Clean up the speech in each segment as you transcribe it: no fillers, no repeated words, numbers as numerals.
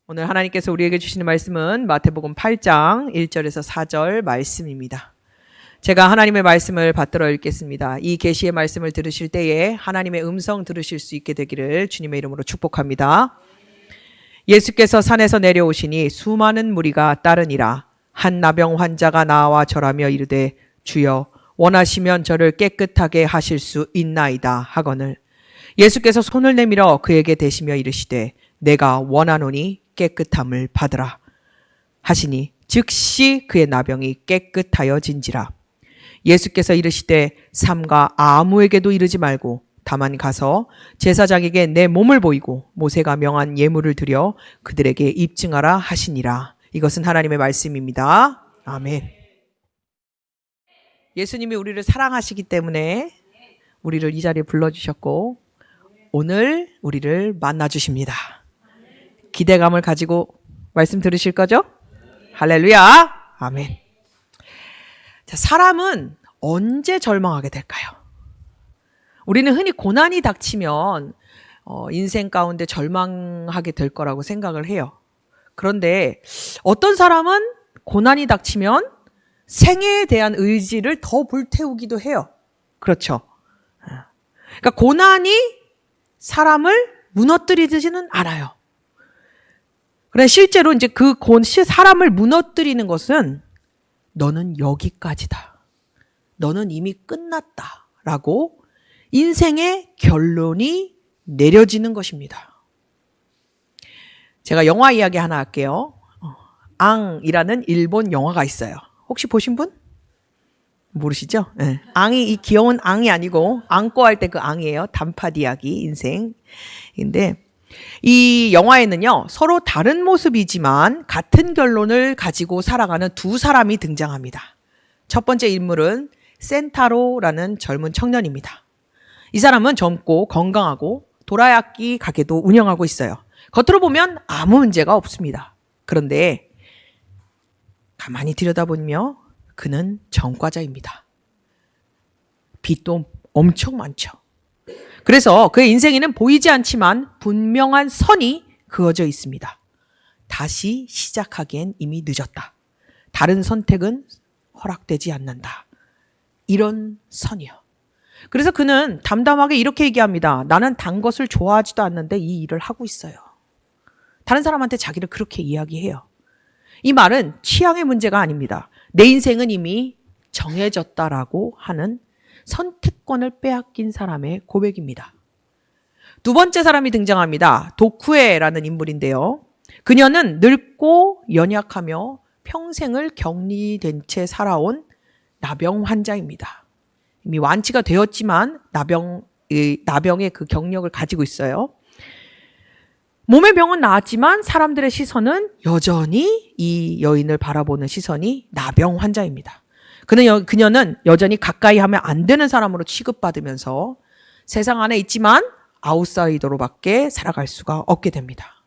오늘 하나님께서 우리에게 주시는 말씀은 마태복음 8장 1절에서 4절 말씀입니다. 제가 하나님의 말씀을 받들어 읽겠습니다. 이 계시의 말씀을 들으실 때에 하나님의 음성 들으실 수 있게 되기를 주님의 이름으로 축복합니다. 예수께서 산에서 내려오시니 수많은 무리가 따르니라. 한 나병 환자가 나와 절하며 이르되 주여 원하시면 저를 깨끗하게 하실 수 있나이다 하거늘 예수께서 손을 내밀어 그에게 대시며 이르시되 내가 원하노니 깨끗함을 받으라 하시니 즉시 그의 나병이 깨끗하여진지라. 예수께서 이르시되 삼가 아무에게도 이르지 말고 다만 가서 제사장에게 내 몸을 보이고 모세가 명한 예물을 드려 그들에게 입증하라 하시니라. 이것은 하나님의 말씀입니다. 아멘. 예수님이 우리를 사랑하시기 때문에 우리를 이 자리에 불러주셨고 오늘 우리를 만나주십니다. 기대감을 가지고 말씀 들으실 거죠? 할렐루야! 아멘. 자, 사람은 언제 절망하게 될까요? 우리는 흔히 고난이 닥치면 인생 가운데 절망하게 될 거라고 생각을 해요. 그런데 어떤 사람은 고난이 닥치면 생애에 대한 의지를 더 불태우기도 해요. 그렇죠? 그러니까 고난이 사람을 무너뜨리지는 않아요. 그래 실제로 이제 사람을 무너뜨리는 것은 너는 여기까지다. 너는 이미 끝났다라고 인생의 결론이 내려지는 것입니다. 제가 영화 이야기 하나 할게요. 앙이라는 일본 영화가 있어요. 혹시 보신 분? 모르시죠? 네. 앙이 이 귀여운 앙이 아니고 앙꼬 할 때 그 앙이에요. 단팥 이야기 인생인데 이 영화에는요, 서로 다른 모습이지만 같은 결론을 가지고 살아가는 두 사람이 등장합니다. 첫 번째 인물은 센타로라는 젊은 청년입니다. 이 사람은 젊고 건강하고 도라야끼 가게도 운영하고 있어요. 겉으로 보면 아무 문제가 없습니다. 그런데 가만히 들여다보며 그는 전과자입니다. 빚도 엄청 많죠. 그래서 그의 인생에는 보이지 않지만 분명한 선이 그어져 있습니다. 다시 시작하기엔 이미 늦었다. 다른 선택은 허락되지 않는다. 이런 선이요. 그래서 그는 담담하게 이렇게 얘기합니다. 나는 단 것을 좋아하지도 않는데 이 일을 하고 있어요. 다른 사람한테 자기를 그렇게 이야기해요. 이 말은 취향의 문제가 아닙니다. 내 인생은 이미 정해졌다라고 하는 선택권을 빼앗긴 사람의 고백입니다. 두 번째 사람이 등장합니다. 도쿠에라는 인물인데요. 그녀는 늙고 연약하며 평생을 격리된 채 살아온 나병 환자입니다. 이미 완치가 되었지만 나병의 그 경력을 가지고 있어요. 몸의 병은 나았지만 사람들의 시선은 여전히 이 여인을 바라보는 시선이 나병 환자입니다. 그녀는 여전히 가까이 하면 안 되는 사람으로 취급받으면서 세상 안에 있지만 아웃사이더로밖에 살아갈 수가 없게 됩니다.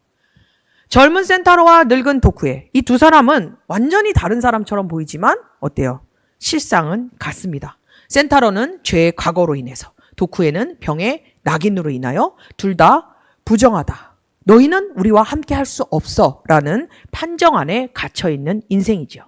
젊은 센타로와 늙은 도쿠에 이 두 사람은 완전히 다른 사람처럼 보이지만 어때요? 실상은 같습니다. 센타로는 죄의 과거로 인해서, 도쿠에는 병의 낙인으로 인하여 둘 다 부정하다. 너희는 우리와 함께 할 수 없어 라는 판정 안에 갇혀있는 인생이죠.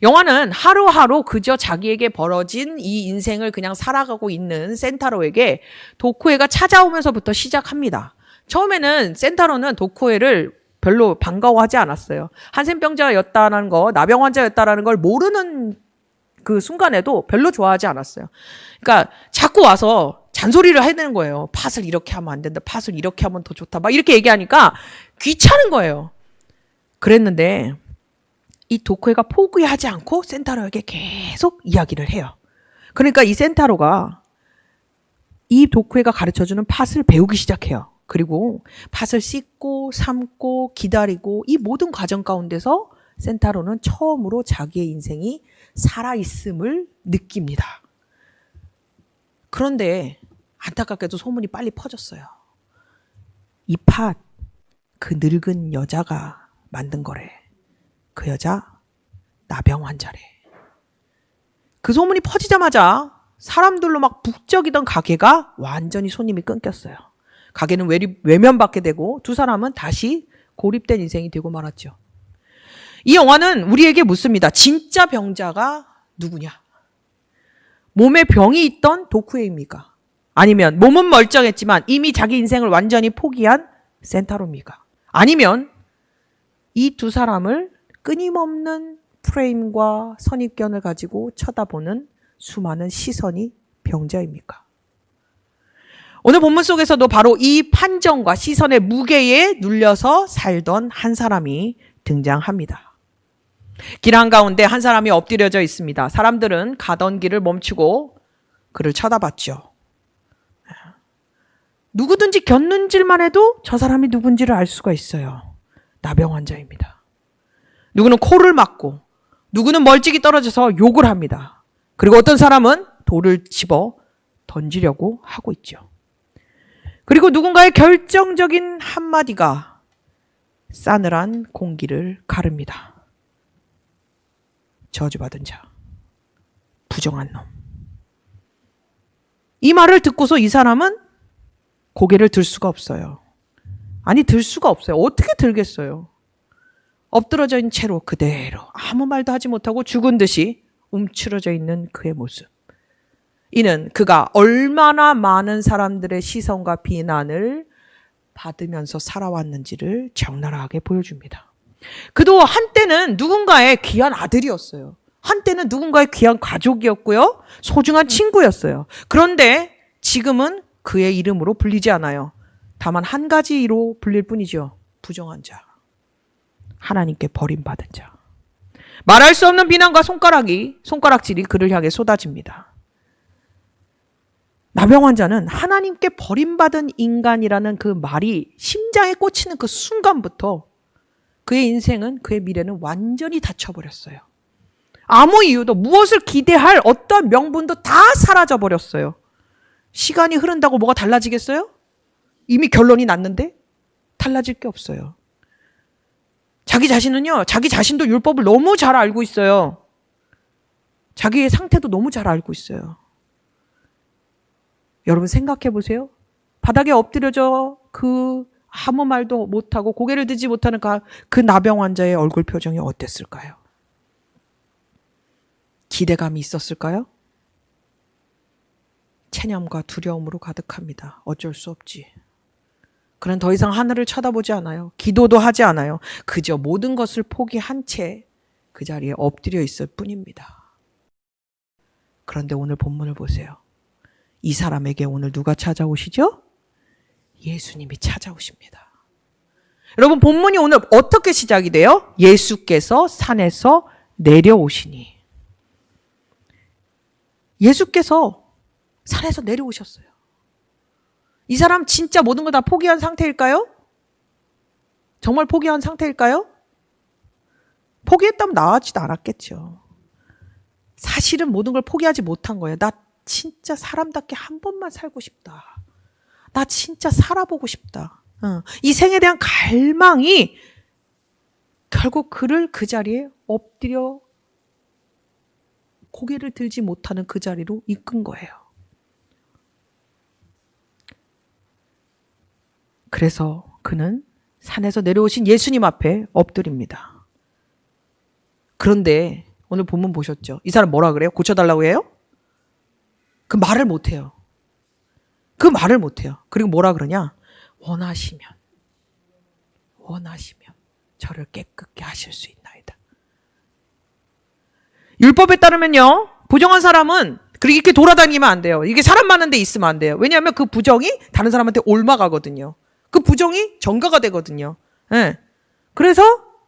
영화는 하루하루 그저 자기에게 벌어진 이 인생을 그냥 살아가고 있는 센타로에게 도쿠에가 찾아오면서부터 시작합니다. 처음에는 센타로는 도쿠에를 별로 반가워하지 않았어요. 한센병자였다는 거, 나병 환자였다는 걸 모르는 그 순간에도 별로 좋아하지 않았어요. 그러니까 자꾸 와서 잔소리를 해야 되는 거예요. 팥을 이렇게 하면 안 된다. 팥을 이렇게 하면 더 좋다. 막 이렇게 얘기하니까 귀찮은 거예요. 그랬는데 이 도쿠에가 포기하지 않고 센타로에게 계속 이야기를 해요. 그러니까 이 센타로가 이 도쿠에가 가르쳐주는 팥을 배우기 시작해요. 그리고 팥을 씻고 삶고 기다리고 이 모든 과정 가운데서 센타로는 처음으로 자기의 인생이 살아있음을 느낍니다. 그런데 안타깝게도 소문이 빨리 퍼졌어요. 이 팥, 그 늙은 여자가 만든 거래. 그 여자 나병 환자래. 그 소문이 퍼지자마자 사람들로 막 북적이던 가게가 완전히 손님이 끊겼어요. 가게는 외면받게 되고 두 사람은 다시 고립된 인생이 되고 말았죠. 이 영화는 우리에게 묻습니다. 진짜 병자가 누구냐? 몸에 병이 있던 도쿠에입니까? 아니면 몸은 멀쩡했지만 이미 자기 인생을 완전히 포기한 센타로입니까? 아니면 이 두 사람을 끊임없는 프레임과 선입견을 가지고 쳐다보는 수많은 시선이 병자입니까? 오늘 본문 속에서도 바로 이 판정과 시선의 무게에 눌려서 살던 한 사람이 등장합니다. 길 한가운데 한 사람이 엎드려져 있습니다. 사람들은 가던 길을 멈추고 그를 쳐다봤죠. 누구든지 곁눈질만 해도 저 사람이 누군지를 알 수가 있어요. 나병 환자입니다. 누구는 코를 막고 누구는 멀찍이 떨어져서 욕을 합니다. 그리고 어떤 사람은 돌을 집어 던지려고 하고 있죠. 그리고 누군가의 결정적인 한마디가 싸늘한 공기를 가릅니다. 저주받은 자, 부정한 놈. 이 말을 듣고서 이 사람은 고개를 들 수가 없어요. 아니, 들 수가 없어요. 어떻게 들겠어요? 엎드러져 있는 채로 그대로 아무 말도 하지 못하고 죽은 듯이 움츠러져 있는 그의 모습. 이는 그가 얼마나 많은 사람들의 시선과 비난을 받으면서 살아왔는지를 적나라하게 보여줍니다. 그도 한때는 누군가의 귀한 아들이었어요. 한때는 누군가의 귀한 가족이었고요. 소중한 친구였어요. 그런데 지금은 그의 이름으로 불리지 않아요. 다만 한 가지로 불릴 뿐이죠. 부정한 자. 하나님께 버림받은 자. 말할 수 없는 비난과 손가락질이 그를 향해 쏟아집니다. 나병 환자는 하나님께 버림받은 인간이라는 그 말이 심장에 꽂히는 그 순간부터 그의 인생은, 그의 미래는 완전히 닫혀버렸어요. 아무 이유도, 무엇을 기대할 어떤 명분도 다 사라져버렸어요. 시간이 흐른다고 뭐가 달라지겠어요? 이미 결론이 났는데 달라질 게 없어요. 자기 자신은요, 자기 자신도 율법을 너무 잘 알고 있어요. 자기의 상태도 너무 잘 알고 있어요. 여러분 생각해 보세요. 바닥에 엎드려져 아무 말도 못하고 고개를 들지 못하는 그 나병 환자의 얼굴 표정이 어땠을까요? 기대감이 있었을까요? 체념과 두려움으로 가득합니다. 어쩔 수 없지. 그는 더 이상 하늘을 쳐다보지 않아요. 기도도 하지 않아요. 그저 모든 것을 포기한 채 그 자리에 엎드려 있을 뿐입니다. 그런데 오늘 본문을 보세요. 이 사람에게 오늘 누가 찾아오시죠? 예수님이 찾아오십니다. 여러분, 본문이 오늘 어떻게 시작이 돼요? 예수께서 산에서 내려오시니. 예수께서 산에서 내려오셨어요. 이 사람 진짜 모든 걸 다 포기한 상태일까요? 정말 포기한 상태일까요? 포기했다면 나아지도 않았겠죠. 사실은 모든 걸 포기하지 못한 거예요. 나 진짜 사람답게 한 번만 살고 싶다. 나 진짜 살아보고 싶다. 이 생에 대한 갈망이 결국 그를 그 자리에 엎드려 고개를 들지 못하는 그 자리로 이끈 거예요. 그래서 그는 산에서 내려오신 예수님 앞에 엎드립니다. 그런데 오늘 본문 보셨죠? 이 사람 뭐라 그래요? 고쳐달라고 해요? 그 말을 못해요. 그 말을 못해요. 그리고 뭐라 그러냐? 원하시면 저를 깨끗게 하실 수 있나이다. 율법에 따르면요, 부정한 사람은 그렇게 이렇게 돌아다니면 안 돼요. 이게 사람 많은 데 있으면 안 돼요. 왜냐하면 그 부정이 다른 사람한테 옮아가거든요. 그 부정이 전가가 되거든요. 네. 그래서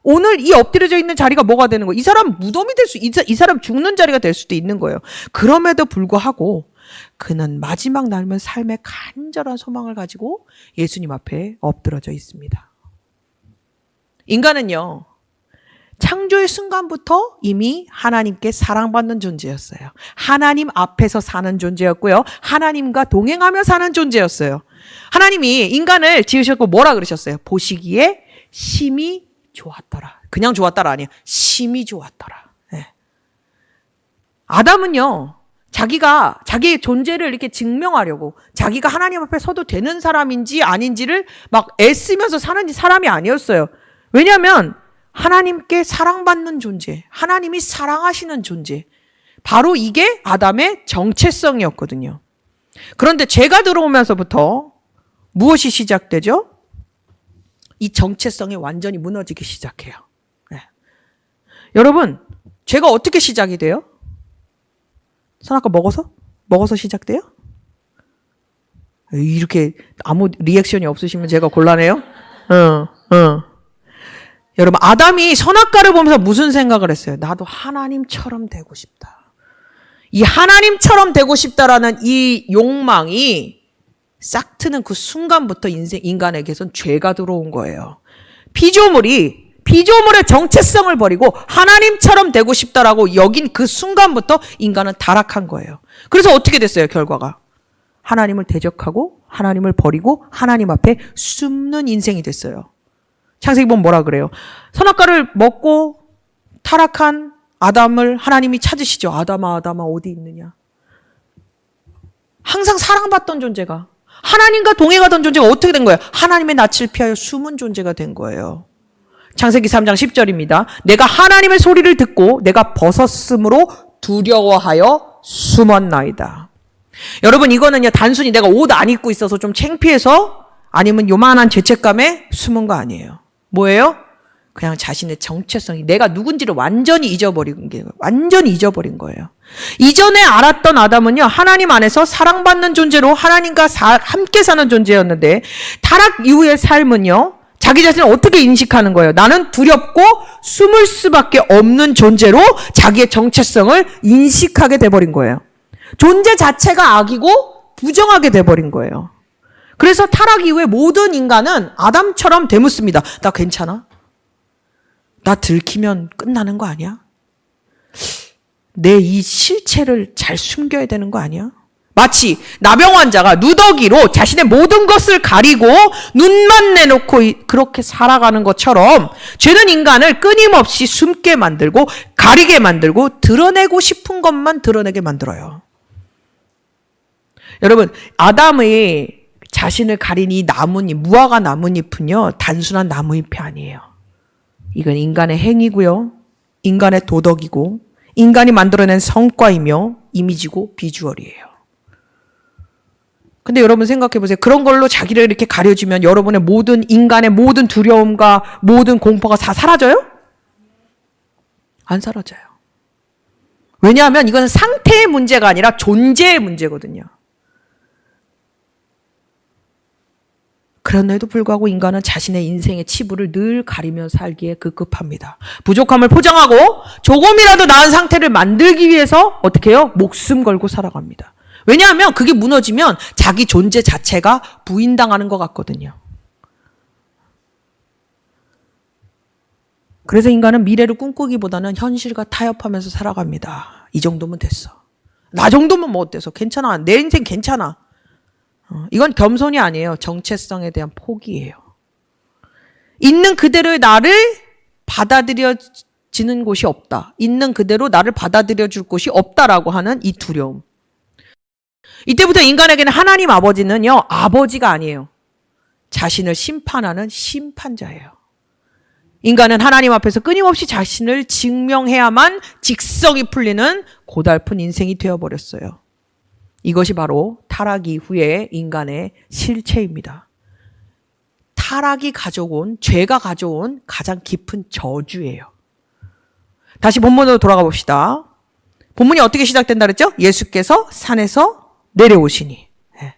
오늘 이 엎드려져 있는 자리가 뭐가 되는 거예요? 이 사람 무덤이 될 수, 이 사람 죽는 자리가 될 수도 있는 거예요. 그럼에도 불구하고 그는 마지막 남은 삶의 간절한 소망을 가지고 예수님 앞에 엎드러져 있습니다. 인간은요, 창조의 순간부터 이미 하나님께 사랑받는 존재였어요. 하나님 앞에서 사는 존재였고요. 하나님과 동행하며 사는 존재였어요. 하나님이 인간을 지으셨고 뭐라 그러셨어요? 보시기에 심히 좋았더라. 그냥 좋았더라 아니에요. 심히 좋았더라. 네. 아담은요, 자기가 자기의 존재를 이렇게 증명하려고 자기가 하나님 앞에 서도 되는 사람인지 아닌지를 막 애쓰면서 사는 사람이 아니었어요. 왜냐하면 하나님께 사랑받는 존재, 하나님이 사랑하시는 존재, 바로 이게 아담의 정체성이었거든요. 그런데 죄가 들어오면서부터 무엇이 시작되죠? 이 정체성이 완전히 무너지기 시작해요. 네. 여러분, 죄가 어떻게 시작이 돼요? 선악과 먹어서 시작돼요? 이렇게 아무 리액션이 없으시면 제가 곤란해요? 여러분, 아담이 선악과를 보면서 무슨 생각을 했어요? 나도 하나님처럼 되고 싶다. 이 하나님처럼 되고 싶다라는 이 욕망이 싹트는 그 순간부터 인간에게선 죄가 들어온 거예요. 피조물의 정체성을 버리고 하나님처럼 되고 싶다라고 여긴 그 순간부터 인간은 타락한 거예요. 그래서 어떻게 됐어요, 결과가? 하나님을 대적하고 하나님을 버리고 하나님 앞에 숨는 인생이 됐어요. 창세기 보면 뭐라 그래요? 선악과를 먹고 타락한 아담을 하나님이 찾으시죠. 아담아, 아담아, 어디 있느냐? 항상 사랑받던 존재가, 하나님과 동행하던 존재가 어떻게 된 거예요? 하나님의 낯을 피하여 숨은 존재가 된 거예요. 창세기 3장 10절입니다. 내가 하나님의 소리를 듣고 내가 벗었으므로 두려워하여 숨었나이다. 여러분, 이거는요, 단순히 내가 옷 안 입고 있어서 좀 창피해서 아니면 요만한 죄책감에 숨은 거 아니에요. 뭐예요? 그냥 자신의 정체성이, 내가 누군지를 완전히 잊어버린 거예요. 이전에 알았던 아담은요, 하나님 안에서 사랑받는 존재로 하나님과 함께 사는 존재였는데, 타락 이후의 삶은요, 자기 자신을 어떻게 인식하는 거예요? 나는 두렵고 숨을 수밖에 없는 존재로 자기의 정체성을 인식하게 돼버린 거예요. 존재 자체가 악이고 부정하게 돼버린 거예요. 그래서 타락 이후에 모든 인간은 아담처럼 되묻습니다. 나 괜찮아? 나 들키면 끝나는 거 아니야? 내 이 실체를 잘 숨겨야 되는 거 아니야? 마치 나병 환자가 누더기로 자신의 모든 것을 가리고 눈만 내놓고 그렇게 살아가는 것처럼 죄는 인간을 끊임없이 숨게 만들고 가리게 만들고 드러내고 싶은 것만 드러내게 만들어요. 여러분, 아담의 자신을 가린 이 나뭇잎, 무화과 나뭇잎은요, 단순한 나뭇잎이 아니에요. 이건 인간의 행위고요, 인간의 도덕이고, 인간이 만들어낸 성과이며 이미지고 비주얼이에요. 근데 여러분 생각해 보세요. 그런 걸로 자기를 이렇게 가려주면 여러분의 인간의 모든 두려움과 모든 공포가 다 사라져요? 안 사라져요. 왜냐하면 이건 상태의 문제가 아니라 존재의 문제거든요. 그런데도 불구하고 인간은 자신의 인생의 치부를 늘 가리며 살기에 급급합니다. 부족함을 포장하고 조금이라도 나은 상태를 만들기 위해서 어떻게 해요? 목숨 걸고 살아갑니다. 왜냐하면 그게 무너지면 자기 존재 자체가 부인당하는 것 같거든요. 그래서 인간은 미래를 꿈꾸기보다는 현실과 타협하면서 살아갑니다. 이 정도면 됐어. 나 정도면 뭐 어때서? 괜찮아. 내 인생 괜찮아. 이건 겸손이 아니에요. 정체성에 대한 포기예요. 있는 그대로의 나를 받아들여지는 곳이 없다. 있는 그대로 나를 받아들여줄 곳이 없다라고 하는 이 두려움. 이때부터 인간에게는 하나님 아버지는요, 아버지가 아니에요. 자신을 심판하는 심판자예요. 인간은 하나님 앞에서 끊임없이 자신을 증명해야만 직성이 풀리는 고달픈 인생이 되어버렸어요. 이것이 바로 타락 이후의 인간의 실체입니다. 타락이 가져온, 죄가 가져온 가장 깊은 저주예요. 다시 본문으로 돌아가 봅시다. 본문이 어떻게 시작된다 그랬죠? 예수께서 산에서 내려오시니. 네.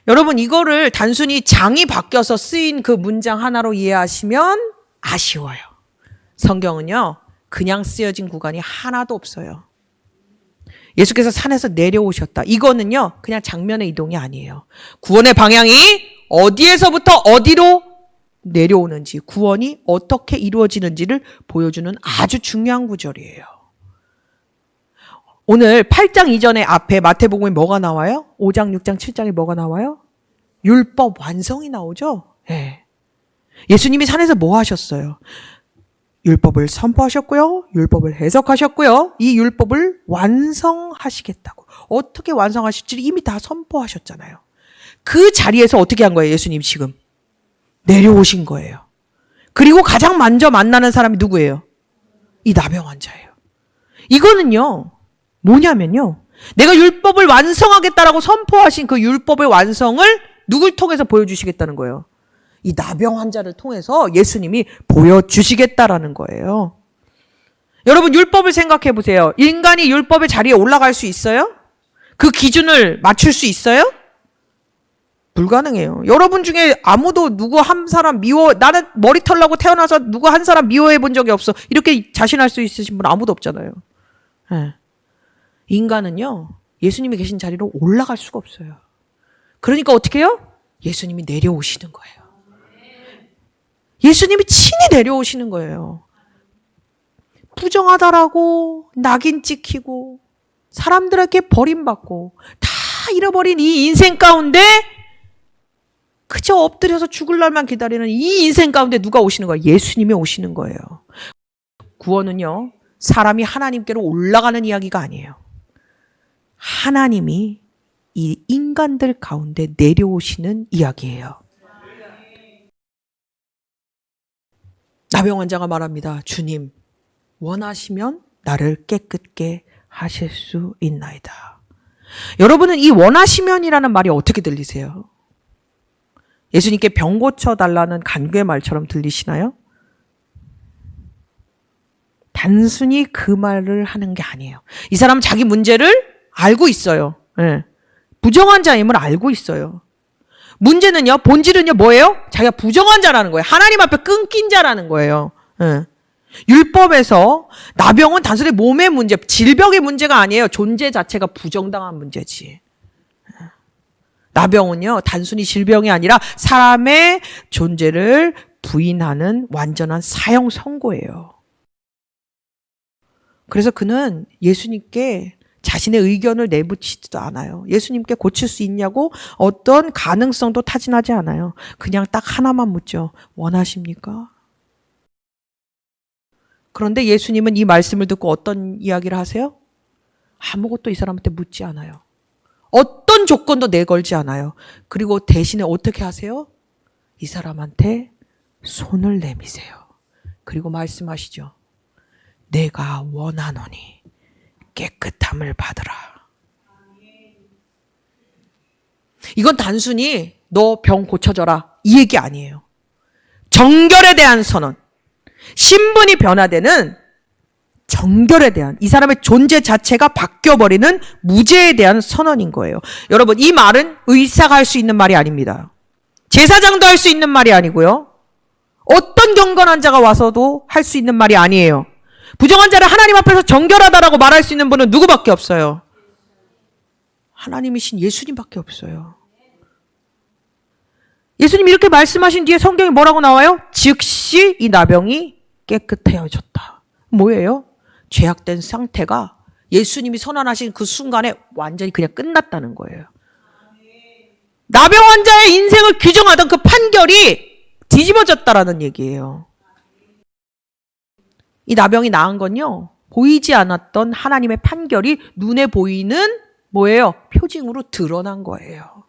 여러분, 이거를 단순히 장이 바뀌어서 쓰인 그 문장 하나로 이해하시면 아쉬워요. 성경은요, 그냥 쓰여진 구간이 하나도 없어요. 예수께서 산에서 내려오셨다. 이거는요, 그냥 장면의 이동이 아니에요. 구원의 방향이 어디에서부터 어디로 내려오는지, 구원이 어떻게 이루어지는지를 보여주는 아주 중요한 구절이에요. 오늘 8장 이전에 앞에 마태복음에 뭐가 나와요? 5장, 6장, 7장에 뭐가 나와요? 율법 완성이 나오죠? 네. 예수님이 산에서 뭐 하셨어요? 율법을 선포하셨고요. 율법을 해석하셨고요. 이 율법을 완성하시겠다고. 어떻게 완성하실지 이미 다 선포하셨잖아요. 그 자리에서 어떻게 한 거예요? 예수님 지금 내려오신 거예요. 그리고 가장 먼저 만나는 사람이 누구예요? 이 나병 환자예요. 이거는요, 뭐냐면요, 내가 율법을 완성하겠다라고 선포하신 그 율법의 완성을 누굴 통해서 보여주시겠다는 거예요? 이 나병 환자를 통해서 예수님이 보여주시겠다라는 거예요. 여러분, 율법을 생각해 보세요. 인간이 율법의 자리에 올라갈 수 있어요? 그 기준을 맞출 수 있어요? 불가능해요. 여러분 중에 아무도 누구 한 사람 나는 머리 털라고 태어나서 누구 한 사람 미워해 본 적이 없어. 이렇게 자신할 수 있으신 분 아무도 없잖아요. 네. 인간은요, 예수님이 계신 자리로 올라갈 수가 없어요. 그러니까 어떻게 해요? 예수님이 내려오시는 거예요. 예수님이 친히 내려오시는 거예요. 부정하다라고 낙인 찍히고 사람들에게 버림받고 다 잃어버린 이 인생 가운데 그저 엎드려서 죽을 날만 기다리는 이 인생 가운데 누가 오시는 거예요? 예수님이 오시는 거예요. 구원은요, 사람이 하나님께로 올라가는 이야기가 아니에요. 하나님이 이 인간들 가운데 내려오시는 이야기예요. 나병 환자가 말합니다. 주님, 원하시면 나를 깨끗게 하실 수 있나이다. 여러분은 이 원하시면이라는 말이 어떻게 들리세요? 예수님께 병 고쳐달라는 간구의 말처럼 들리시나요? 단순히 그 말을 하는 게 아니에요. 이 사람은 자기 문제를 알고 있어요. 네. 부정한 자임을 알고 있어요. 문제는요, 본질은요, 뭐예요? 자기가 부정한 자라는 거예요. 하나님 앞에 끊긴 자라는 거예요. 네. 율법에서 나병은 단순히 몸의 문제, 질병의 문제가 아니에요. 존재 자체가 부정당한 문제지. 나병은요, 단순히 질병이 아니라 사람의 존재를 부인하는 완전한 사형 선고예요. 그래서 그는 예수님께 자신의 의견을 내붙이지도 않아요. 예수님께 고칠 수 있냐고 어떤 가능성도 타진하지 않아요. 그냥 딱 하나만 묻죠. 원하십니까? 그런데 예수님은 이 말씀을 듣고 어떤 이야기를 하세요? 아무것도 이 사람한테 묻지 않아요. 어떤 조건도 내걸지 않아요. 그리고 대신에 어떻게 하세요? 이 사람한테 손을 내미세요. 그리고 말씀하시죠. 내가 원하노니 깨끗함을 받으라. 이건 단순히 너 병 고쳐져라 이 얘기 아니에요. 정결에 대한 선언, 신분이 변화되는 정결에 대한, 이 사람의 존재 자체가 바뀌어버리는 무죄에 대한 선언인 거예요. 여러분, 이 말은 의사가 할 수 있는 말이 아닙니다. 제사장도 할 수 있는 말이 아니고요. 어떤 경건한 자가 와서도 할 수 있는 말이 아니에요. 부정한 자를 하나님 앞에서 정결하다라고 말할 수 있는 분은 누구밖에 없어요? 하나님이신 예수님밖에 없어요. 예수님 이렇게 말씀하신 뒤에 성경에 뭐라고 나와요? 즉시 이 나병이 깨끗해졌다. 뭐예요? 죄악된 상태가 예수님이 선언하신 그 순간에 완전히 그냥 끝났다는 거예요. 나병 환자의 인생을 규정하던 그 판결이 뒤집어졌다라는 얘기예요. 이 나병이 나은 건요, 보이지 않았던 하나님의 판결이 눈에 보이는 뭐예요? 표징으로 드러난 거예요.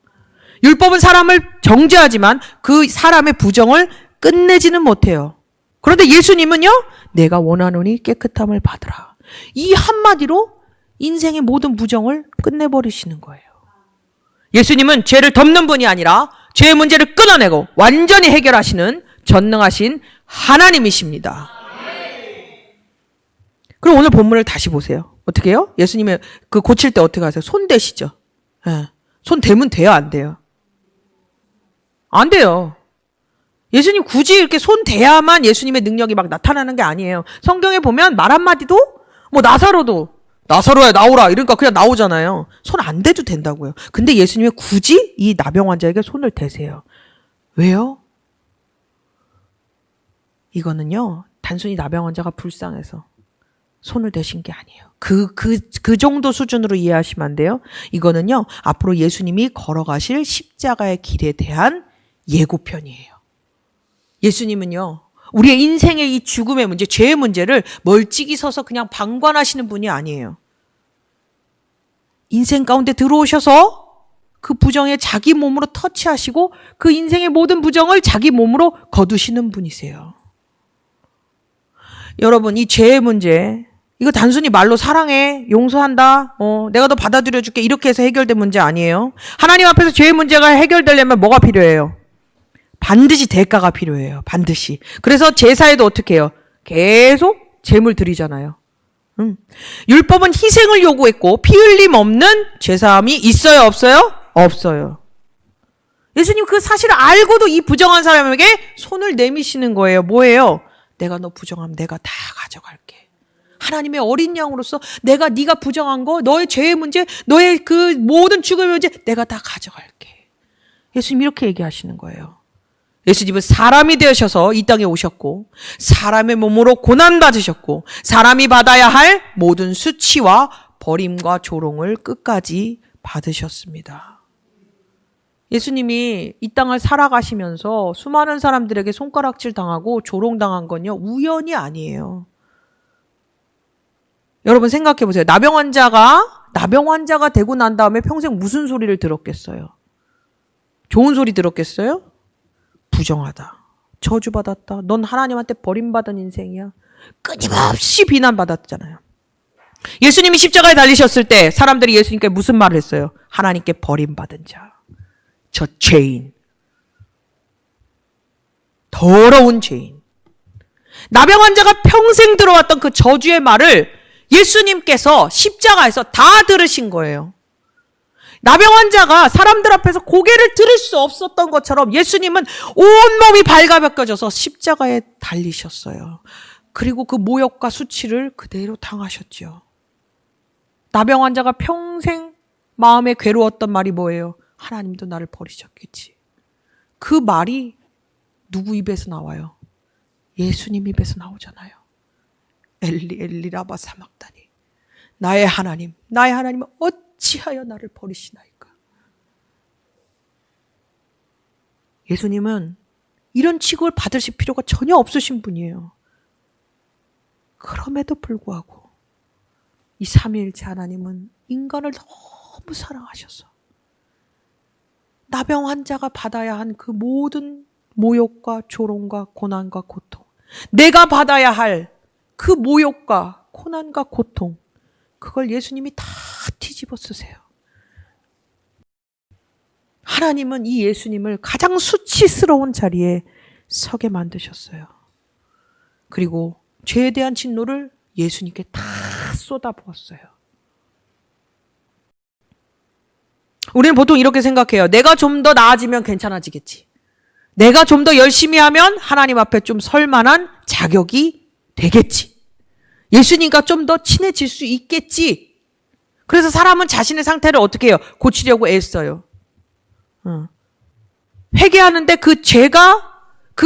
율법은 사람을 정죄하지만 그 사람의 부정을 끝내지는 못해요. 그런데 예수님은요, 내가 원하노니 깨끗함을 받으라. 이 한마디로 인생의 모든 부정을 끝내버리시는 거예요. 예수님은 죄를 덮는 분이 아니라 죄의 문제를 끊어내고 완전히 해결하시는 전능하신 하나님이십니다. 그럼 오늘 본문을 다시 보세요. 어떻게 해요? 예수님이 그 고칠 때 어떻게 하세요? 손 대시죠. 네. 손 대면 돼요? 안 돼요? 안 돼요. 예수님 굳이 이렇게 손 대야만 예수님의 능력이 막 나타나는 게 아니에요. 성경에 보면 말 한마디도 뭐 나사로야 나오라 이러니까 그냥 나오잖아요. 손 안 대도 된다고요. 근데 예수님이 굳이 이 나병 환자에게 손을 대세요. 왜요? 이거는요, 단순히 나병 환자가 불쌍해서 손을 대신 게 아니에요. 그 정도 수준으로 이해하시면 안 돼요. 이거는요, 앞으로 예수님이 걸어가실 십자가의 길에 대한 예고편이에요. 예수님은요, 우리의 인생의 이 죽음의 문제, 죄의 문제를 멀찍이 서서 그냥 방관하시는 분이 아니에요. 인생 가운데 들어오셔서 그 부정에 자기 몸으로 터치하시고 그 인생의 모든 부정을 자기 몸으로 거두시는 분이세요. 여러분, 이 죄의 문제, 이거 단순히 말로 사랑해, 용서한다, 내가 너 받아들여줄게 이렇게 해서 해결된 문제 아니에요. 하나님 앞에서 죄의 문제가 해결되려면 뭐가 필요해요? 반드시 대가가 필요해요. 반드시. 그래서 제사에도 어떻게 해요? 계속 제물 드리잖아요. 율법은 희생을 요구했고 피 흘림 없는 제사함이 있어요, 없어요? 없어요. 예수님 그 사실을 알고도 이 부정한 사람에게 손을 내미시는 거예요. 뭐예요? 내가 너 부정하면 내가 다 가져갈게. 하나님의 어린 양으로서 내가 네가 부정한 거, 너의 죄의 문제, 너의 그 모든 죽음의 문제 내가 다 가져갈게. 예수님 이렇게 얘기하시는 거예요. 예수님은 사람이 되셔서 이 땅에 오셨고 사람의 몸으로 고난받으셨고 사람이 받아야 할 모든 수치와 버림과 조롱을 끝까지 받으셨습니다. 예수님이 이 땅을 살아가시면서 수많은 사람들에게 손가락질 당하고 조롱당한 건요, 우연이 아니에요. 여러분 생각해 보세요. 나병 환자가 되고 난 다음에 평생 무슨 소리를 들었겠어요? 좋은 소리 들었겠어요? 부정하다. 저주받았다. 넌 하나님한테 버림받은 인생이야. 끊임없이 비난받았잖아요. 예수님이 십자가에 달리셨을 때 사람들이 예수님께 무슨 말을 했어요? 하나님께 버림받은 자. 저 죄인. 더러운 죄인. 나병 환자가 평생 들어왔던 그 저주의 말을 예수님께서 십자가에서 다 들으신 거예요. 나병 환자가 사람들 앞에서 고개를 들을 수 없었던 것처럼 예수님은 온몸이 발가벗겨져서 십자가에 달리셨어요. 그리고 그 모욕과 수치를 그대로 당하셨죠. 나병 환자가 평생 마음에 괴로웠던 말이 뭐예요? 하나님도 나를 버리셨겠지. 그 말이 누구 입에서 나와요? 예수님 입에서 나오잖아요. 엘리 엘리 라마 사막다니. 나의 하나님은 어찌하여 나를 버리시나이까. 예수님은 이런 취급을 받으실 필요가 전혀 없으신 분이에요. 그럼에도 불구하고 이 삼위일체 하나님은 인간을 너무 사랑하셔서 나병 환자가 받아야 한 그 모든 모욕과 조롱과 고난과 고통, 내가 받아야 할 그 모욕과 고난과 고통, 그걸 예수님이 다 뒤집어 쓰세요. 하나님은 이 예수님을 가장 수치스러운 자리에 서게 만드셨어요. 그리고 죄에 대한 진노를 예수님께 다 쏟아부었어요. 우리는 보통 이렇게 생각해요. 내가 좀 더 나아지면 괜찮아지겠지. 내가 좀 더 열심히 하면 하나님 앞에 좀 설 만한 자격이 되겠지. 예수님과 좀 더 친해질 수 있겠지. 그래서 사람은 자신의 상태를 어떻게 해요? 고치려고 애써요. 회개하는데 그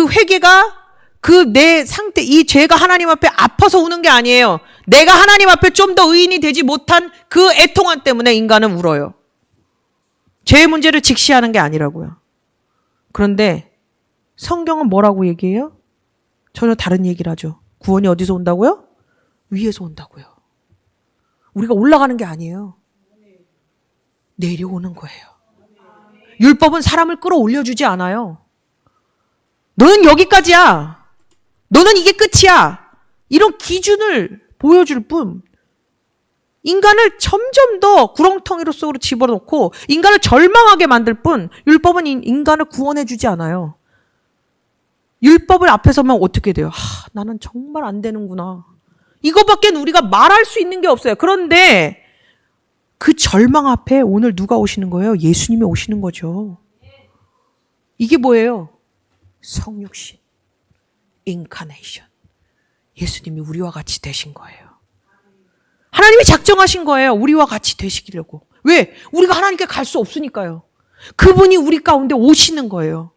회개가 그 내 상태, 이 죄가 하나님 앞에 아파서 우는 게 아니에요. 내가 하나님 앞에 좀 더 의인이 되지 못한 그 애통함 때문에 인간은 울어요. 죄의 문제를 직시하는 게 아니라고요. 그런데 성경은 뭐라고 얘기해요? 전혀 다른 얘기를 하죠. 구원이 어디서 온다고요? 위에서 온다고요. 우리가 올라가는 게 아니에요. 내려오는 거예요. 율법은 사람을 끌어올려주지 않아요. 너는 여기까지야. 너는 이게 끝이야. 이런 기준을 보여줄 뿐, 인간을 점점 더 구렁텅이로 속으로 집어넣고 인간을 절망하게 만들 뿐, 율법은 인간을 구원해주지 않아요. 율법을 앞에 서면 어떻게 돼요? 나는 정말 안 되는구나. 이거밖에 우리가 말할 수 있는 게 없어요. 그런데 그 절망 앞에 오늘 누가 오시는 거예요? 예수님이 오시는 거죠. 이게 뭐예요? 성육신, 인카네이션. 예수님이 우리와 같이 되신 거예요. 하나님이 작정하신 거예요. 우리와 같이 되시려고. 왜? 우리가 하나님께 갈 수 없으니까요. 그분이 우리 가운데 오시는 거예요.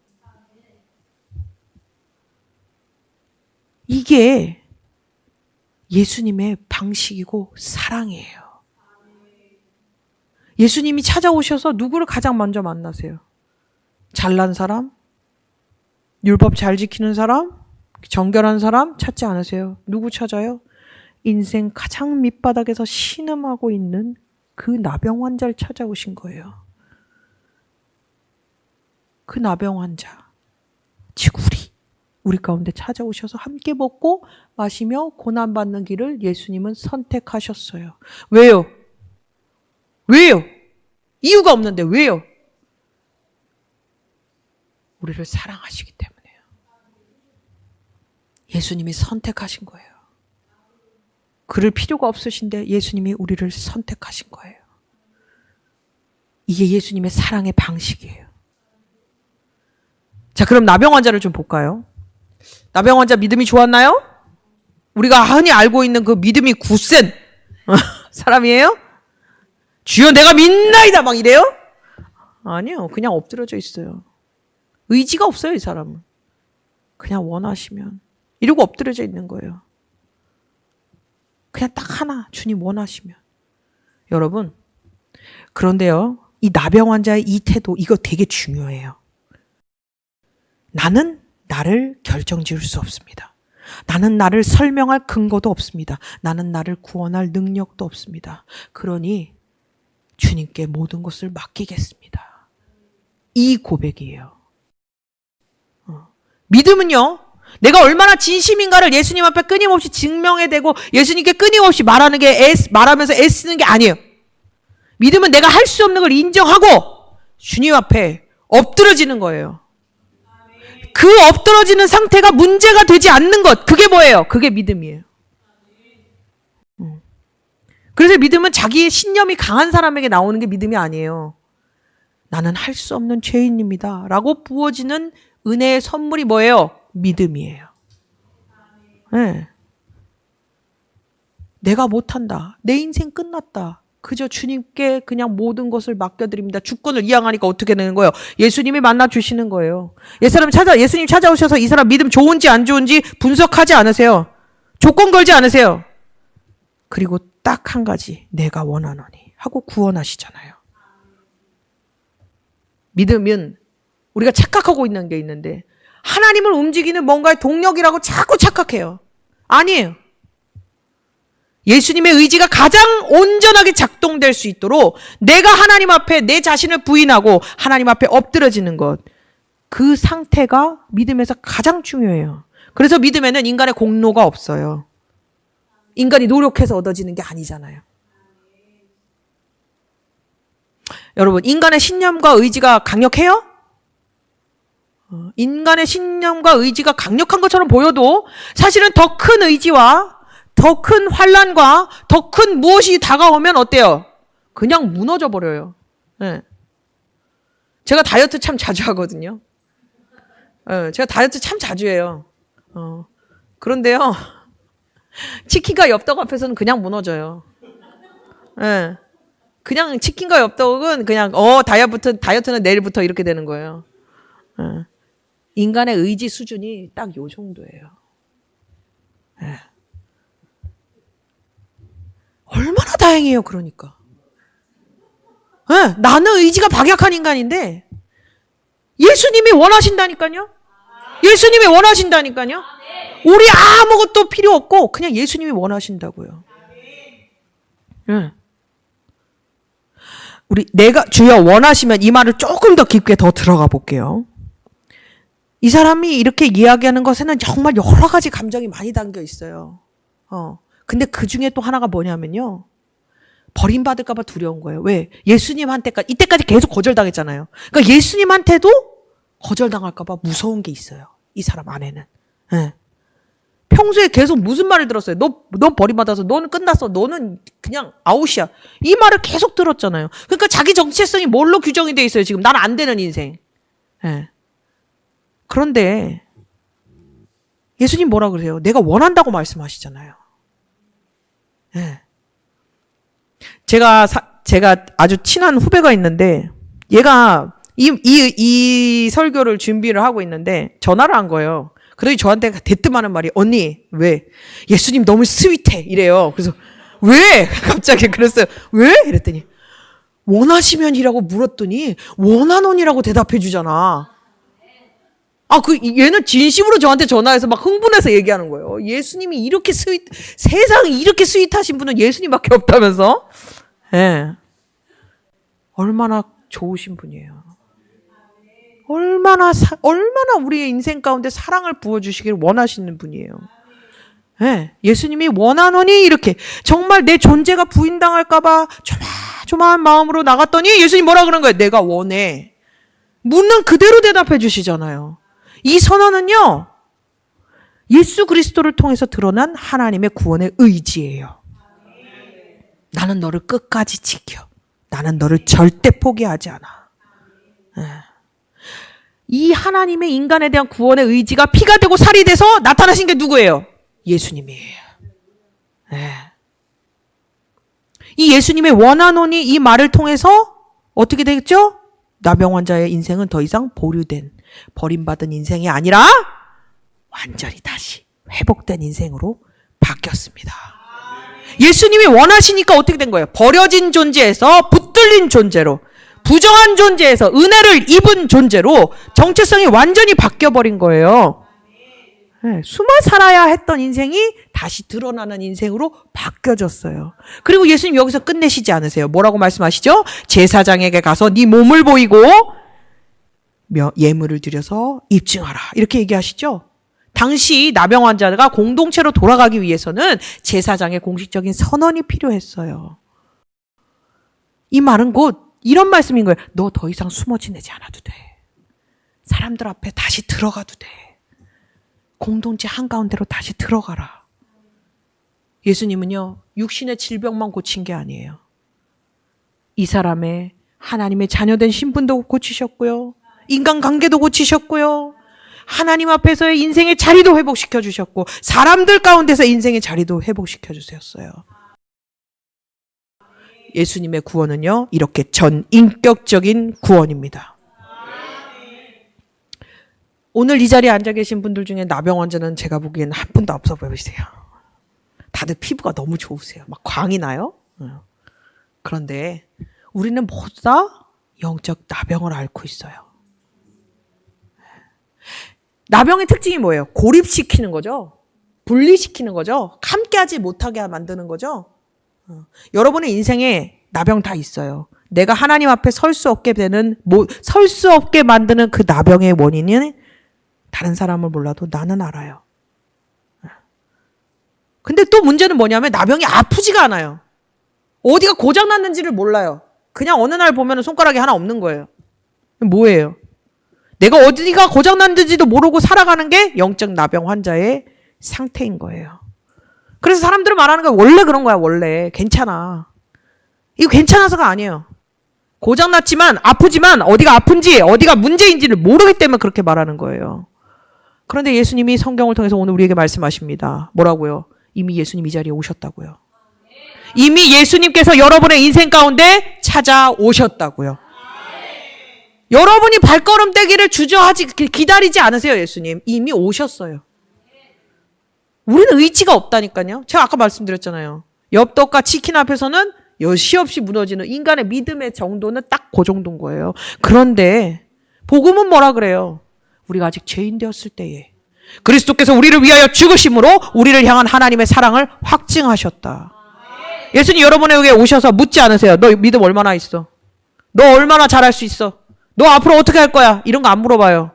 이게 예수님의 방식이고 사랑이에요. 예수님이 찾아오셔서 누구를 가장 먼저 만나세요? 잘난 사람? 율법 잘 지키는 사람? 정결한 사람 찾지 않으세요. 누구 찾아요? 인생 가장 밑바닥에서 신음하고 있는 그 나병 환자를 찾아오신 거예요. 그 나병 환자, 즉 우리 가운데 찾아오셔서 함께 먹고 마시며 고난받는 길을 예수님은 선택하셨어요. 왜요? 왜요? 이유가 없는데 왜요? 우리를 사랑하시기 때문에요. 예수님이 선택하신 거예요. 그럴 필요가 없으신데 예수님이 우리를 선택하신 거예요. 이게 예수님의 사랑의 방식이에요. 자, 그럼 나병 환자를 좀 볼까요? 나병 환자 믿음이 좋았나요? 우리가 흔히 알고 있는 그 믿음이 굳센 사람이에요? 주여 내가 믿나이다 막 이래요? 아니요. 그냥 엎드려져 있어요. 의지가 없어요, 이 사람은. 그냥 원하시면 이러고 엎드려져 있는 거예요. 그냥 딱 하나, 주님 원하시면. 여러분, 그런데요, 이 나병 환자의 이 태도, 이거 되게 중요해요. 나는 나를 결정지을 수 없습니다. 나는 나를 설명할 근거도 없습니다. 나는 나를 구원할 능력도 없습니다. 그러니 주님께 모든 것을 맡기겠습니다. 이 고백이에요. 믿음은요, 내가 얼마나 진심인가를 예수님 앞에 끊임없이 증명해대고 예수님께 끊임없이 말하면서 애쓰는 게 아니에요. 믿음은 내가 할 수 없는 걸 인정하고 주님 앞에 엎드러지는 거예요. 그 엎드러지는 상태가 문제가 되지 않는 것, 그게 뭐예요? 그게 믿음이에요. 그래서 믿음은 자기의 신념이 강한 사람에게 나오는 게 믿음이 아니에요. 나는 할 수 없는 죄인입니다 라고 부어지는 은혜의 선물이 뭐예요? 믿음이에요. 네. 내가 못한다. 내 인생 끝났다. 그저 주님께 그냥 모든 것을 맡겨드립니다. 주권을 이양하니까 어떻게 되는 거예요? 예수님이 만나주시는 거예요. 예수님 찾아오셔서 이 사람 믿음 좋은지 안 좋은지 분석하지 않으세요. 조건 걸지 않으세요. 그리고 딱 한 가지, 내가 원하노니 하고 구원하시잖아요. 믿음은 우리가 착각하고 있는 게 있는데 하나님을 움직이는 뭔가의 동력이라고 자꾸 착각해요. 아니에요. 예수님의 의지가 가장 온전하게 작동될 수 있도록 내가 하나님 앞에 내 자신을 부인하고 하나님 앞에 엎드려지는 것, 그 상태가 믿음에서 가장 중요해요. 그래서 믿음에는 인간의 공로가 없어요. 인간이 노력해서 얻어지는 게 아니잖아요. 여러분, 인간의 신념과 의지가 강력해요? 인간의 신념과 의지가 강력한 것처럼 보여도 사실은 더 큰 의지와 더 큰 환난과 더 큰 무엇이 다가오면 어때요? 그냥 무너져 버려요. 네. 제가 다이어트 참 자주 하거든요. 제가 다이어트 참 자주 해요. 그런데요, 치킨과 엽떡 앞에서는 그냥 무너져요. 네. 그냥 치킨과 엽떡은 그냥 다이어트는 내일부터 이렇게 되는 거예요. 인간의 의지 수준이 딱 요 정도예요. 얼마나 다행이에요, 그러니까. 나는 의지가 박약한 인간인데 예수님이 원하신다니까요. 예수님이 원하신다니까요. 우리 아무것도 필요 없고 그냥 예수님이 원하신다고요. 내가 주여 원하시면, 이 말을 조금 더 깊게 더 들어가 볼게요. 이 사람이 이렇게 이야기하는 것에는 정말 여러 가지 감정이 많이 담겨 있어요. 근데 그 중에 또 하나가 뭐냐면요, 버림받을까봐 두려운 거예요. 왜? 이때까지 계속 거절당했잖아요. 그러니까 예수님한테도 거절당할까봐 무서운 게 있어요. 이 사람 안에는. 평소에 계속 무슨 말을 들었어요? 너 버림받아서 너는 끝났어. 너는 그냥 아웃이야. 이 말을 계속 들었잖아요. 그러니까 자기 정체성이 뭘로 규정이 돼 있어요, 지금. 나는 안 되는 인생. 그런데 예수님 뭐라 그러세요? 내가 원한다고 말씀하시잖아요. 제가 아주 친한 후배가 있는데, 얘가 이 설교를 준비를 하고 있는데 전화를 한 거예요. 그러더니 저한테 대뜸하는 말이, 언니 왜? 예수님 너무 스윗해 이래요. 그래서 왜? 갑자기 그랬어요. 왜? 이랬더니 원하시면이라고 물었더니 원하노니라고 대답해 주잖아. 얘는 진심으로 저한테 전화해서 막 흥분해서 얘기하는 거예요. 예수님이 이렇게 세상이 이렇게 스윗하신 분은 예수님밖에 없다면서? 예. 얼마나 좋으신 분이에요. 얼마나 우리의 인생 가운데 사랑을 부어주시길 원하시는 분이에요. 예. 예수님이 원하노니 이렇게 정말 내 존재가 부인당할까봐 조마조마한 마음으로 나갔더니 예수님 뭐라 그런 거예요? 내가 원해. 묻는 그대로 대답해 주시잖아요. 이 선언은요, 예수 그리스도를 통해서 드러난 하나님의 구원의 의지예요. 나는 너를 끝까지 지켜. 나는 너를 절대 포기하지 않아. 이 하나님의 인간에 대한 구원의 의지가 피가 되고 살이 돼서 나타나신 게 누구예요? 예수님이에요. 이 예수님의 원하노니 이 말을 통해서 어떻게 되겠죠? 나병 환자의 인생은 더 이상 보류된, 버림받은 인생이 아니라 완전히 다시 회복된 인생으로 바뀌었습니다. 예수님이 원하시니까 어떻게 된 거예요? 버려진 존재에서 붙들린 존재로, 부정한 존재에서 은혜를 입은 존재로 정체성이 완전히 바뀌어버린 거예요. 숨어 살아야 했던 인생이 다시 드러나는 인생으로 바뀌어졌어요. 그리고 예수님 여기서 끝내시지 않으세요. 뭐라고 말씀하시죠? 제사장에게 가서 네 몸을 보이고 예물을 드려서 입증하라. 이렇게 얘기하시죠. 당시 나병 환자가 공동체로 돌아가기 위해서는 제사장의 공식적인 선언이 필요했어요. 이 말은 곧 이런 말씀인 거예요. 너 더 이상 숨어 지내지 않아도 돼. 사람들 앞에 다시 들어가도 돼. 공동체 한가운데로 다시 들어가라. 예수님은요, 육신의 질병만 고친 게 아니에요. 이 사람의 하나님의 자녀된 신분도 고치셨고요. 인간관계도 고치셨고요. 하나님 앞에서의 인생의 자리도 회복시켜 주셨고, 사람들 가운데서 인생의 자리도 회복시켜 주셨어요. 예수님의 구원은요, 이렇게 전인격적인 구원입니다. 오늘 이 자리에 앉아 계신 분들 중에 나병 환자는 제가 보기에는 한 분도 없어 보이세요. 다들 피부가 너무 좋으세요. 막 광이 나요. 그런데 우리는 모두 다 영적 나병을 앓고 있어요. 나병의 특징이 뭐예요? 고립시키는 거죠. 분리시키는 거죠. 함께하지 못하게 만드는 거죠. 여러분의 인생에 나병 다 있어요. 내가 하나님 앞에 설 수 없게 설 수 없게 만드는 그 나병의 원인은 다른 사람을 몰라도 나는 알아요. 근데 또 문제는 뭐냐면 나병이 아프지가 않아요. 어디가 고장났는지를 몰라요. 그냥 어느 날 보면 손가락이 하나 없는 거예요. 뭐예요? 내가 어디가 고장났는지도 모르고 살아가는 게 영적 나병 환자의 상태인 거예요. 그래서 사람들은 말하는 거예요. 원래 그런 거야, 원래. 괜찮아. 이거 괜찮아서가 아니에요. 고장났지만, 아프지만, 어디가 아픈지, 어디가 문제인지를 모르기 때문에 그렇게 말하는 거예요. 그런데 예수님이 성경을 통해서 오늘 우리에게 말씀하십니다. 뭐라고요? 이미 예수님 이 자리에 오셨다고요. 이미 예수님께서 여러분의 인생 가운데 찾아오셨다고요. 여러분이 발걸음 떼기를 기다리지 않으세요, 예수님. 이미 오셨어요. 우리는 의지가 없다니까요. 제가 아까 말씀드렸잖아요. 엽떡과 치킨 앞에서는 여지없이 무너지는 인간의 믿음의 정도는 딱 그 정도인 거예요. 그런데 복음은 뭐라 그래요? 우리가 아직 죄인 되었을 때에 그리스도께서 우리를 위하여 죽으심으로 우리를 향한 하나님의 사랑을 확증하셨다. 예수님 여러분에게 오셔서 묻지 않으세요. 너 믿음 얼마나 있어? 너 얼마나 잘할 수 있어? 너 앞으로 어떻게 할 거야? 이런 거 안 물어봐요.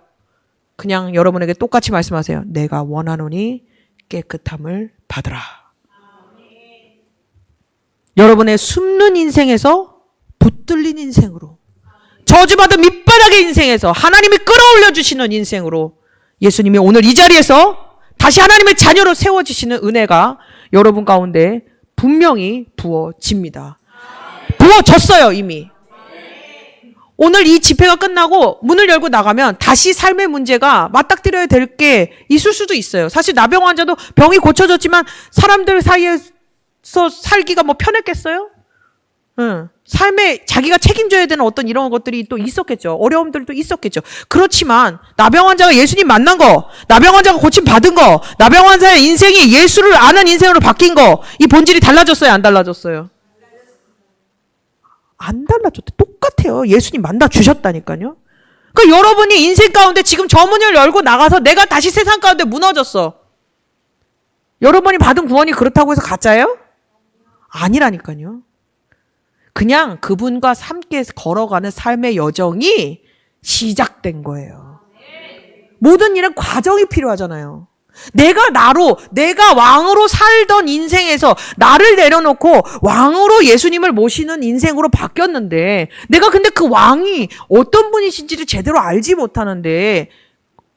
그냥 여러분에게 똑같이 말씀하세요. 내가 원하노니 깨끗함을 받으라. 여러분의 숨는 인생에서 붙들린 인생으로, 저주받은 밑바닥의 인생에서 하나님이 끌어올려 주시는 인생으로 예수님이 오늘 이 자리에서 다시 하나님의 자녀로 세워지시는 은혜가 여러분 가운데 분명히 부어집니다. 부어졌어요, 이미. 오늘 이 집회가 끝나고 문을 열고 나가면 다시 삶의 문제가 맞닥뜨려야 될 게 있을 수도 있어요. 사실 나병 환자도 병이 고쳐졌지만 사람들 사이에서 살기가 뭐 편했겠어요? 삶에 자기가 책임져야 되는 어떤 이런 것들이 또 있었겠죠. 어려움들도 있었겠죠. 그렇지만 나병 환자가 예수님 만난 거, 나병 환자가 고침 받은 거, 나병 환자의 인생이 예수를 아는 인생으로 바뀐 거, 이 본질이 달라졌어요, 안 달라졌어요? 안 달라졌대. 똑같아요. 예수님 만나 주셨다니까요. 그러니까 여러분이 인생 가운데 지금 저 문을 열고 나가서 내가 다시 세상 가운데 무너졌어. 여러분이 받은 구원이 그렇다고 해서 가짜예요? 아니라니까요. 그냥 그분과 함께 걸어가는 삶의 여정이 시작된 거예요. 모든 일은 과정이 필요하잖아요. 내가 왕으로 살던 인생에서 나를 내려놓고 왕으로 예수님을 모시는 인생으로 바뀌었는데, 내가 근데 그 왕이 어떤 분이신지를 제대로 알지 못하는데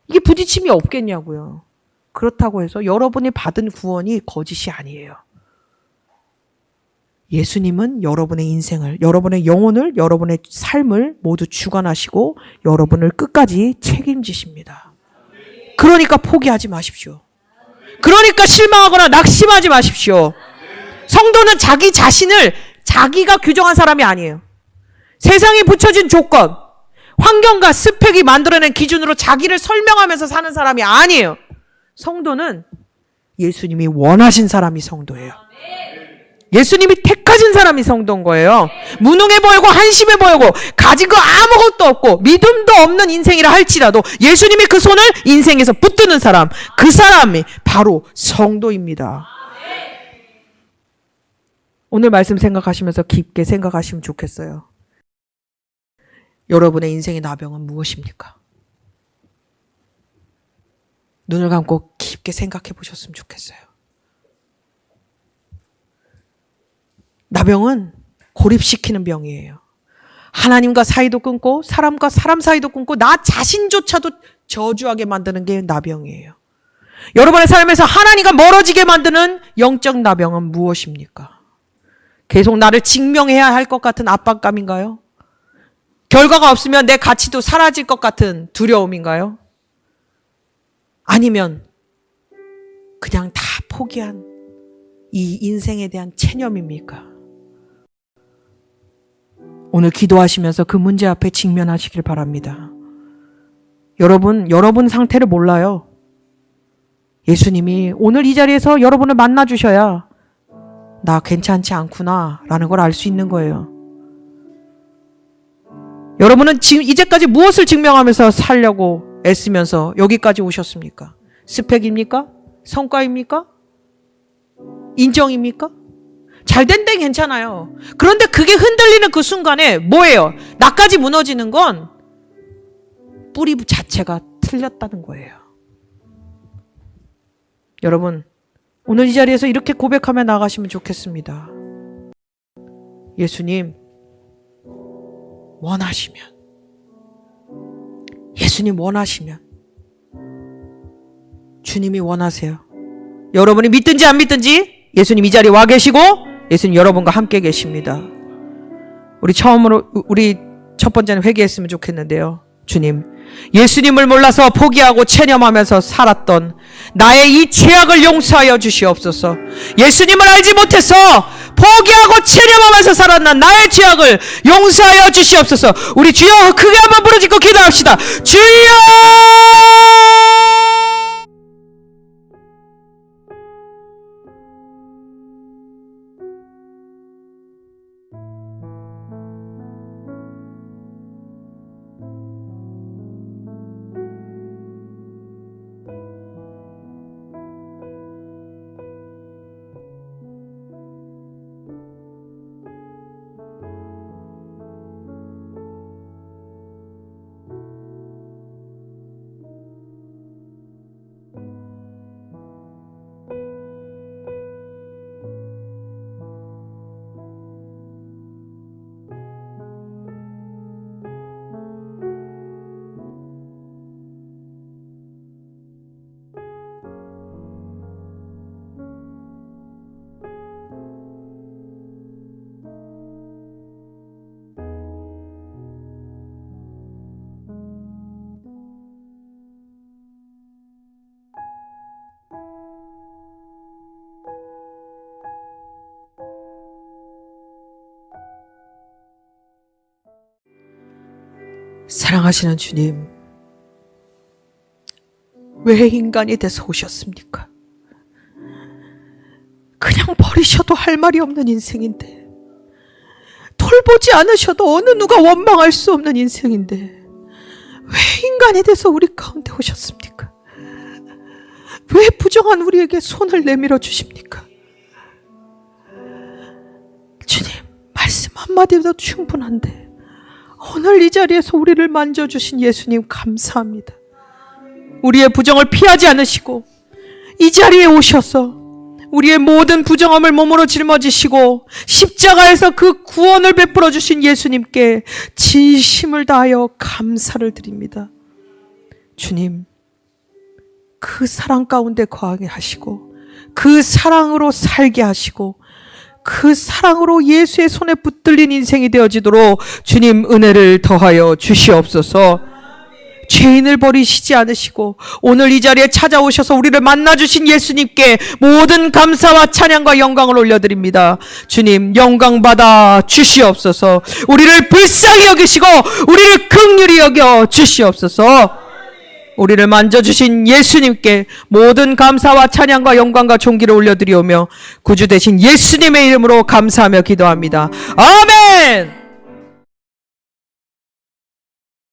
이게 부딪힘이 없겠냐고요. 그렇다고 해서 여러분이 받은 구원이 거짓이 아니에요. 예수님은 여러분의 인생을, 여러분의 영혼을, 여러분의 삶을 모두 주관하시고 여러분을 끝까지 책임지십니다. 그러니까 포기하지 마십시오. 그러니까 실망하거나 낙심하지 마십시오. 성도는 자기 자신을 자기가 규정한 사람이 아니에요. 세상이 붙여진 조건, 환경과 스펙이 만들어낸 기준으로 자기를 설명하면서 사는 사람이 아니에요. 성도는 예수님이 원하신 사람이 성도예요. 예수님이 택하신 사람이 성도인 거예요. 무능해 보이고 한심해 보이고 가진 거 아무것도 없고 믿음도 없는 인생이라 할지라도 예수님이 그 손을 인생에서 붙드는 사람, 그 사람이 바로 성도입니다. 오늘 말씀 생각하시면서 깊게 생각하시면 좋겠어요. 여러분의 인생의 나병은 무엇입니까? 눈을 감고 깊게 생각해 보셨으면 좋겠어요. 나병은 고립시키는 병이에요. 하나님과 사이도 끊고 사람과 사람 사이도 끊고 나 자신조차도 저주하게 만드는 게 나병이에요. 여러분의 삶에서 하나님과 멀어지게 만드는 영적 나병은 무엇입니까? 계속 나를 증명해야 할 것 같은 압박감인가요? 결과가 없으면 내 가치도 사라질 것 같은 두려움인가요? 아니면 그냥 다 포기한 이 인생에 대한 체념입니까? 오늘 기도하시면서 그 문제 앞에 직면하시길 바랍니다. 여러분 상태를 몰라요. 예수님이 오늘 이 자리에서 여러분을 만나주셔야 나 괜찮지 않구나 라는 걸 알 수 있는 거예요. 여러분은 지금 이제까지 무엇을 증명하면서 살려고 애쓰면서 여기까지 오셨습니까? 스펙입니까? 성과입니까? 인정입니까? 잘된 데 괜찮아요. 그런데 그게 흔들리는 그 순간에 뭐예요? 나까지 무너지는 건 뿌리 자체가 틀렸다는 거예요. 여러분, 오늘 이 자리에서 이렇게 고백하며 나가시면 좋겠습니다. 예수님, 원하시면, 예수님 원하시면, 주님이 원하세요. 여러분이 믿든지 안 믿든지 예수님 이 자리에 와 계시고 예수님 여러분과 함께 계십니다. 우리 첫 번째는 회개했으면 좋겠는데요. 주님, 예수님을 몰라서 포기하고 체념하면서 살았던 나의 이 죄악을 용서하여 주시옵소서. 예수님을 알지 못해서 포기하고 체념하면서 살았던 나의 죄악을 용서하여 주시옵소서. 우리 주여 크게 한번 부르짖고 기도합시다. 주여! 사랑하시는 주님, 왜 인간이 돼서 오셨습니까? 그냥 버리셔도 할 말이 없는 인생인데, 돌보지 않으셔도 어느 누가 원망할 수 없는 인생인데, 왜 인간이 돼서 우리 가운데 오셨습니까? 왜 부정한 우리에게 손을 내밀어 주십니까? 주님, 말씀 한마디도 충분한데 오늘 이 자리에서 우리를 만져주신 예수님 감사합니다. 우리의 부정을 피하지 않으시고 이 자리에 오셔서 우리의 모든 부정함을 몸으로 짊어지시고 십자가에서 그 구원을 베풀어 주신 예수님께 진심을 다하여 감사를 드립니다. 주님, 그 사랑 가운데 거하게 하시고 그 사랑으로 살게 하시고 그 사랑으로 예수의 손에 붙들린 인생이 되어지도록 주님 은혜를 더하여 주시옵소서. 죄인을 버리시지 않으시고 오늘 이 자리에 찾아오셔서 우리를 만나주신 예수님께 모든 감사와 찬양과 영광을 올려드립니다. 주님, 영광 받아 주시옵소서. 우리를 불쌍히 여기시고 우리를 긍휼히 여겨 주시옵소서. 우리를 만져주신 예수님께 모든 감사와 찬양과 영광과 존귀를 올려드리오며 구주 되신 예수님의 이름으로 감사하며 기도합니다. 아멘.